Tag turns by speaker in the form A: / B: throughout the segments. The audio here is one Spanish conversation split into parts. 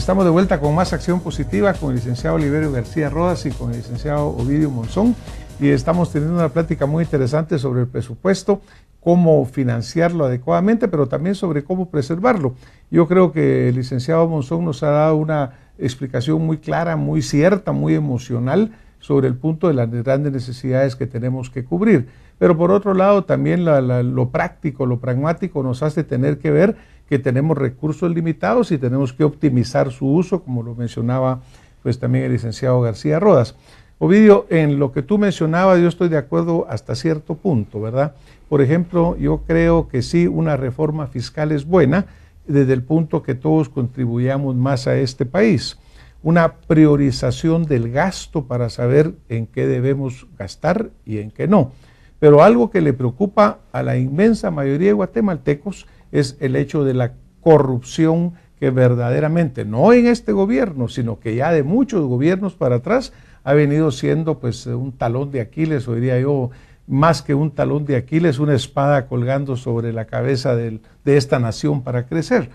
A: estamos de vuelta con más Acción Positiva con el licenciado Oliverio García Rodas y con el licenciado Ovidio Monzón, y estamos teniendo una plática muy interesante sobre el presupuesto, cómo financiarlo adecuadamente, pero también sobre cómo preservarlo. Yo creo que el licenciado Monzón nos ha dado una explicación muy clara, muy cierta, muy emocional sobre el punto de las grandes necesidades que tenemos que cubrir. Pero por otro lado, también lo práctico, lo pragmático nos hace tener que ver que tenemos recursos limitados y tenemos que optimizar su uso, como lo mencionaba pues también el licenciado García Rodas. Ovidio, en lo que tú mencionabas, yo estoy de acuerdo hasta cierto punto, ¿verdad? Por ejemplo, yo creo que sí, una reforma fiscal es buena desde el punto que todos contribuyamos más a este país. Una priorización del gasto para saber en qué debemos gastar y en qué no. Pero algo que le preocupa a la inmensa mayoría de guatemaltecos es el hecho de la corrupción que verdaderamente, no en este gobierno, sino que ya de muchos gobiernos para atrás, ha venido siendo pues un talón de Aquiles, o diría yo, más que un talón de Aquiles, una espada colgando sobre la cabeza de esta nación para crecer.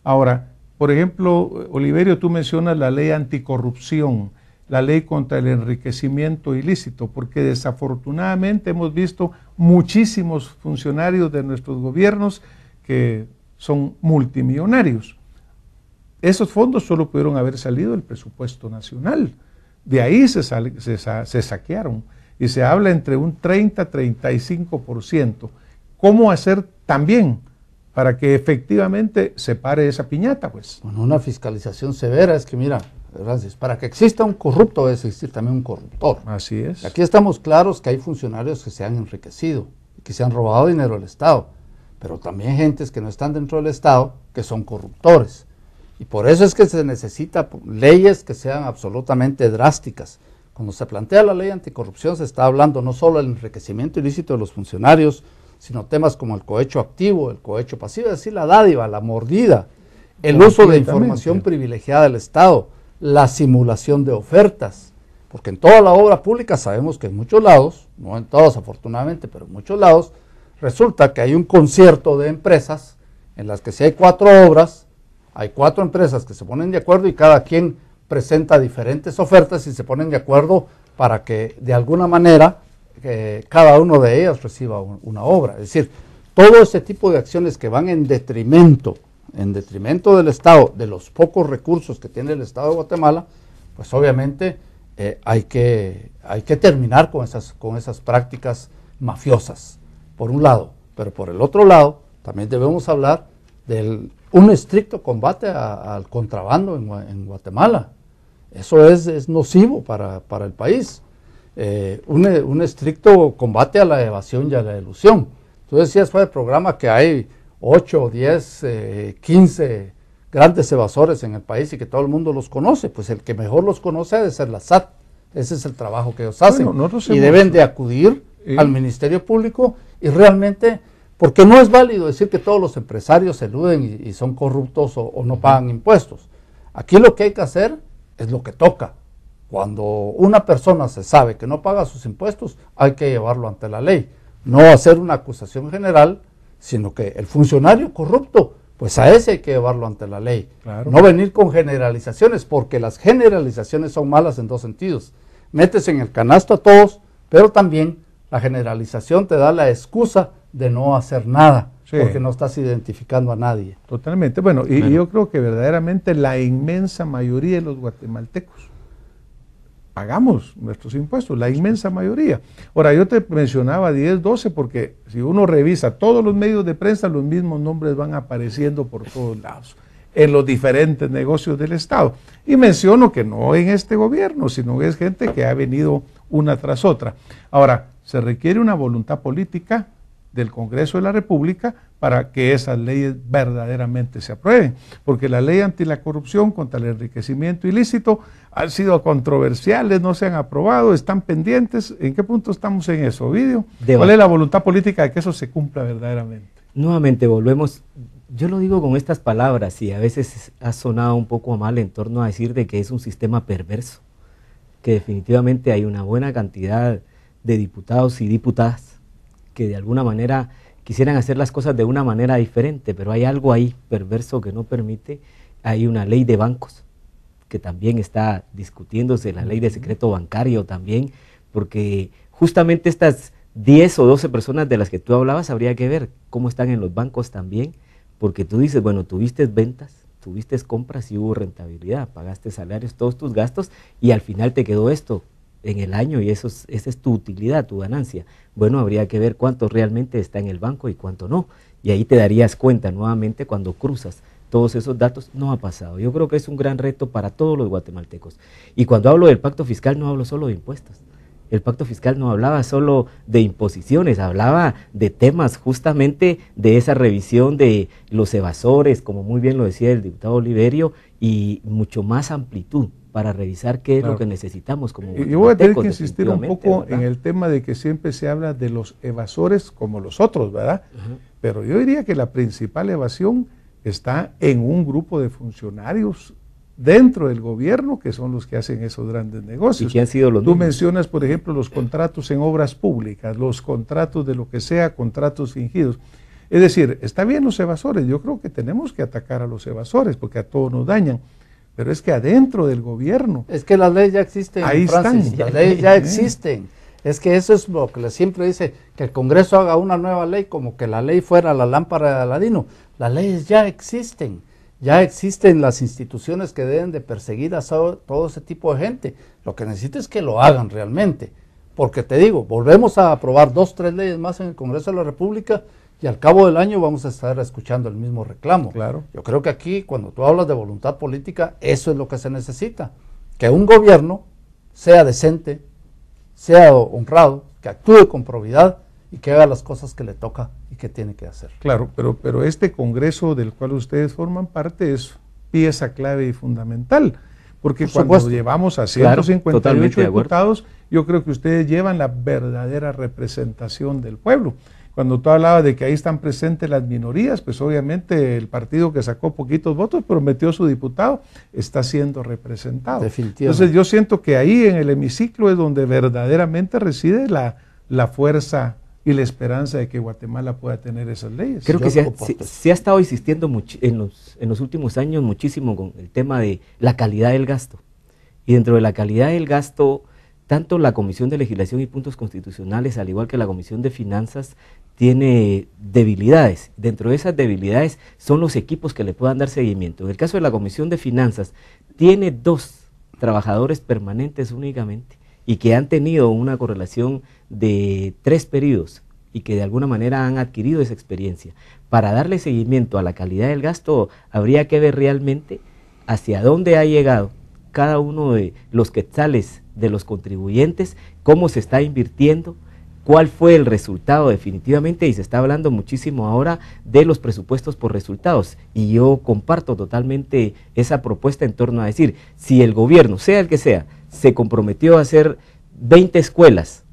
A: Ahora, por ejemplo, Oliverio, tú mencionas la ley anticorrupción, la ley contra el enriquecimiento ilícito, porque desafortunadamente hemos visto muchísimos funcionarios de nuestros gobiernos que son multimillonarios. Esos fondos solo pudieron haber salido del presupuesto nacional. De ahí se saquearon y se habla entre un 30-35%. ¿Cómo hacer también para que efectivamente se pare esa piñata? Pues
B: bueno, una fiscalización severa es que, mira, Francis, para que exista un corrupto debe existir también un corruptor.
A: Así es.
B: Aquí estamos claros que hay funcionarios que se han enriquecido, que se han robado dinero del Estado, pero también gentes que no están dentro del Estado que son corruptores. Y por eso es que se necesita leyes que sean absolutamente drásticas. Cuando se plantea la ley anticorrupción se está hablando no solo del enriquecimiento ilícito de los funcionarios, sino temas como el cohecho activo, el cohecho pasivo, es decir, la dádiva, la mordida, el uso de información privilegiada del Estado, la simulación de ofertas. Porque en toda la obra pública sabemos que en muchos lados, no en todos afortunadamente, pero en muchos lados, resulta que hay un concierto de empresas en las que si hay 4 obras, hay 4 empresas que se ponen de acuerdo y cada quien presenta diferentes ofertas y se ponen de acuerdo para que de alguna manera cada uno de ellas reciba una obra. Es decir, todo ese tipo de acciones que van en detrimento del Estado, de los pocos recursos que tiene el Estado de Guatemala, pues obviamente hay que terminar con esas prácticas mafiosas, por un lado. Pero por el otro lado, también debemos hablar de un estricto combate al contrabando en Guatemala. Eso es nocivo para el país. Un estricto combate a la evasión y a la elusión. Tú decías fuera del programa que hay 8, 10, 15 grandes evasores en el país y que todo el mundo los conoce. Pues el que mejor los conoce debe ser la SAT. Ese es el trabajo que ellos hacen. Bueno, y deben de acudir al Ministerio Público y realmente, porque no es válido decir que todos los empresarios eluden y son corruptos o no pagan impuestos. Aquí lo que hay que hacer es lo que toca. Cuando una persona se sabe que no paga sus impuestos, hay que llevarlo ante la ley. No hacer una acusación general, sino que el funcionario corrupto, pues a ese hay que llevarlo ante la ley. Claro. No venir con generalizaciones, porque las generalizaciones son malas en 2 sentidos. Metes en el canasto a todos, pero también la generalización te da la excusa de no hacer nada, sí, porque no estás identificando a nadie.
A: Totalmente. Bueno, y yo creo que verdaderamente la inmensa mayoría de los guatemaltecos pagamos nuestros impuestos, la inmensa mayoría. Ahora, yo te mencionaba 10, 12, porque si uno revisa todos los medios de prensa, los mismos nombres van apareciendo por todos lados, en los diferentes negocios del Estado. Y menciono que no en este gobierno, sino que es gente que ha venido una tras otra. Ahora, se requiere una voluntad política del Congreso de la República para que esas leyes verdaderamente se aprueben, porque la ley anti la corrupción, contra el enriquecimiento ilícito, han sido controversiales, no se han aprobado, están pendientes. ¿En qué punto estamos en eso, Ovidio? ¿Cuál es la voluntad política de que eso se cumpla verdaderamente?
C: Nuevamente volvemos, yo lo digo con estas palabras y a veces ha sonado un poco mal en torno a decir de que es un sistema perverso, que definitivamente hay una buena cantidad de diputados y diputadas que de alguna manera quisieran hacer las cosas de una manera diferente, pero hay algo ahí perverso que no permite. Hay una ley de bancos que también está discutiéndose, la ley de secreto bancario también, porque justamente estas 10 o 12 personas de las que tú hablabas habría que ver cómo están en los bancos también, porque tú dices, bueno, tuviste ventas, tuviste compras y hubo rentabilidad, pagaste salarios, todos tus gastos y al final te quedó esto en el año y esa es tu utilidad, tu ganancia. Bueno, habría que ver cuánto realmente está en el banco y cuánto no. Y ahí te darías cuenta nuevamente cuando cruzas todos esos datos. No ha pasado. Yo creo que es un gran reto para todos los guatemaltecos. Y cuando hablo del pacto fiscal no hablo solo de impuestos. El pacto fiscal no hablaba solo de imposiciones, hablaba de temas justamente de esa revisión de los evasores, como muy bien lo decía el diputado Oliverio, y mucho más amplitud para revisar qué es lo que necesitamos como
A: guatemaltecos. Yo voy a tener que insistir un poco en el tema de que siempre se habla de los evasores como los otros, ¿verdad? Pero yo diría que la principal evasión está en un grupo de funcionarios dentro del gobierno, que son los que hacen esos grandes negocios.
C: ¿Y qué han sido los
A: Tú mencionas, por ejemplo, los contratos en obras públicas, los contratos de lo que sea, contratos fingidos. Es decir, está bien los evasores, yo creo que tenemos que atacar a los evasores, porque a todos nos dañan, pero es que adentro del gobierno...
B: Es que las leyes ya existen,
A: ahí
B: Francis,
A: están.
B: Las leyes ya existen. Es que eso es lo que le siempre dice, que el Congreso haga una nueva ley, como que la ley fuera la lámpara de Aladino. Las leyes ya existen las instituciones que deben de perseguir a todo ese tipo de gente. Lo que necesita es que lo hagan realmente, porque te digo, volvemos a aprobar 2, 3 leyes más en el Congreso de la República y al cabo del año vamos a estar escuchando el mismo reclamo.
A: Claro.
B: Yo creo que aquí, cuando tú hablas de voluntad política, eso es lo que se necesita, que un gobierno sea decente, sea honrado, que actúe con probidad y que haga las cosas que le toca y que tiene que hacer.
A: Claro, pero este Congreso del cual ustedes forman parte es pieza clave y fundamental, porque cuando llevamos a 158 diputados, yo creo que ustedes llevan la verdadera representación del pueblo. Cuando tú hablabas de que ahí están presentes las minorías, pues obviamente el partido que sacó poquitos votos, pero metió su diputado, está siendo representado.
B: Definitivamente.
A: Entonces yo siento que ahí en el hemiciclo es donde verdaderamente reside la fuerza y la esperanza de que Guatemala pueda tener esas leyes.
C: Creo que se ha estado insistiendo en los últimos años muchísimo con el tema de la calidad del gasto. Y dentro de la calidad del gasto, tanto la Comisión de Legislación y Puntos Constitucionales, al igual que la Comisión de Finanzas, tiene debilidades. Dentro de esas debilidades son los equipos que le puedan dar seguimiento. En el caso de la Comisión de Finanzas, tiene 2 trabajadores permanentes únicamente y que han tenido una correlación de 3 periodos y que de alguna manera han adquirido esa experiencia. Para darle seguimiento a la calidad del gasto, habría que ver realmente hacia dónde ha llegado cada uno de los quetzales de los contribuyentes, cómo se está invirtiendo, cuál fue el resultado definitivamente, y se está hablando muchísimo ahora de los presupuestos por resultados, y yo comparto totalmente esa propuesta en torno a decir, si el gobierno, sea el que sea, se comprometió a hacer 20 escuelas,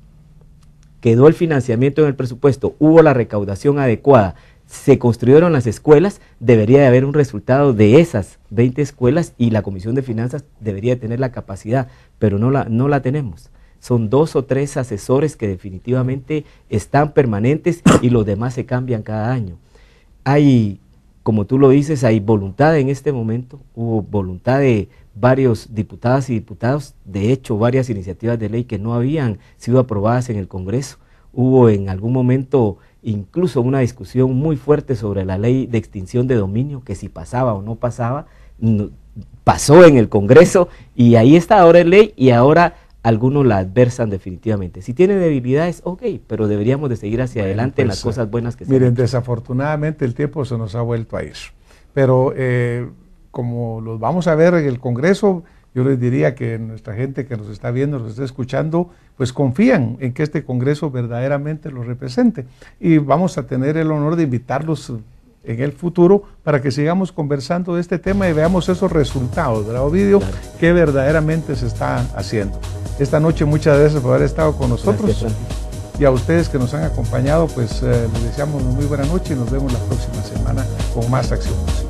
C: quedó el financiamiento en el presupuesto, hubo la recaudación adecuada, se construyeron las escuelas, debería de haber un resultado de esas 20 escuelas y la Comisión de Finanzas debería de tener la capacidad, pero no la tenemos. Son 2 o 3 asesores que definitivamente están permanentes y los demás se cambian cada año. Hay, como tú lo dices, hay voluntad en este momento, hubo voluntad de varios diputadas y diputados, de hecho varias iniciativas de ley que no habían sido aprobadas en el Congreso. Hubo en algún momento incluso una discusión muy fuerte sobre la ley de extinción de dominio, que si pasaba o no pasaba, pasó en el Congreso y ahí está ahora en ley y ahora algunos la adversan definitivamente. Si tiene debilidades, ok, pero deberíamos de seguir hacia adelante en las cosas buenas que se
A: miren, desafortunadamente el tiempo se nos ha vuelto a ir, pero como los vamos a ver en el Congreso, yo les diría que nuestra gente que nos está viendo, nos está escuchando, pues confían en que este Congreso verdaderamente los represente. Y vamos a tener el honor de invitarlos en el futuro para que sigamos conversando de este tema y veamos esos resultados, ¿verdad, Ovidio? Claro. Que verdaderamente se están haciendo. Esta noche muchas gracias por haber estado con nosotros. Gracias, y a ustedes que nos han acompañado, pues les deseamos una muy buena noche y nos vemos la próxima semana con más acciones.